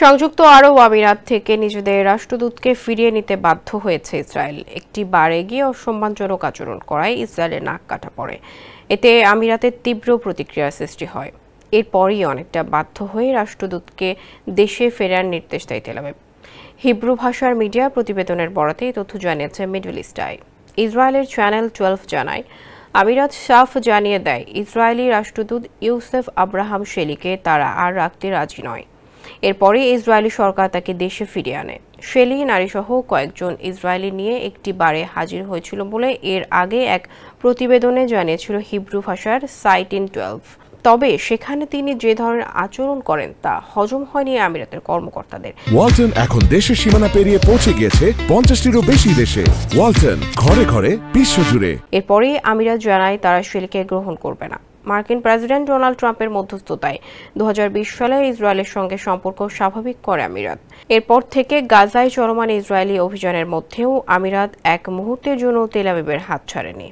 সংযুক্ত আরব আমিরাত থেকে নিজেদের রাষ্ট্রদূতকে ফিরিয়ে নিতে বাধ্য হয়েছে ইসরায়েল। একটি বার এগিয়ে অসম্মানজনক আচরণ করায় ইসরায়েলের নাক কাটা পড়ে। এতে আমিরাতের তীব্র প্রতিক্রিয়ার সৃষ্টি হয়। এরপরই অনেকটা বাধ্য হয়ে রাষ্ট্রদূতকে দেশে ফেরার নির্দেশ দেয় তেল আবিব। হিব্রু ভাষার মিডিয়া প্রতিবেদনের বরাতে এই তথ্য জানিয়েছে মিডল ইস্ট আই। ইসরায়েলের চ্যানেল 12 জানায়, আমিরাত সাফ জানিয়ে দেয় ইসরায়েলি রাষ্ট্রদূত ইউসেফ আব্রাহাম শেলিকে তারা আর রাখতে রাজি নয়। এরপরে ইসরায়েলি সরকার তাকে দেশে ফিরিয়ে আনে। শেলি নারীসহ কয়েকজন ইসরায়েলি নিয়ে একটি বারে হাজির হয়েছিল বলে এর আগে এক প্রতিবেদনে জানিয়েছিল হিব্রু ভাষার সাইট ইন 12। তবে সেখানে তিনি যে ধরনের আচরণ করেন তা হজম হয়নি আমিরাতের কর্মকর্তাদের। ওয়ালটন এখন দেশের সীমানা পেরিয়ে পৌঁছে গিয়েছে 50টিরও বেশি দেশে। ওয়ালটন, ঘরে ঘরে বিশ্বজুড়ে। এরপরে আমিরাত জানায় তারা শেলিকে গ্রহণ করবে না। মার্কিন প্রেসিডেন্ট ডোনাল্ড ট্রাম্পের মধ্যস্থতায় 2020 সালে ইসরায়েলের সঙ্গে সম্পর্ক স্বাভাবিক করে আমিরাত। এরপর থেকে গাজায় চলমান ইসরায়েলি অভিযানের মধ্যেও আমিরাত এক মুহূর্তের জন্য তেল আবিবের হাত ছাড়েনি।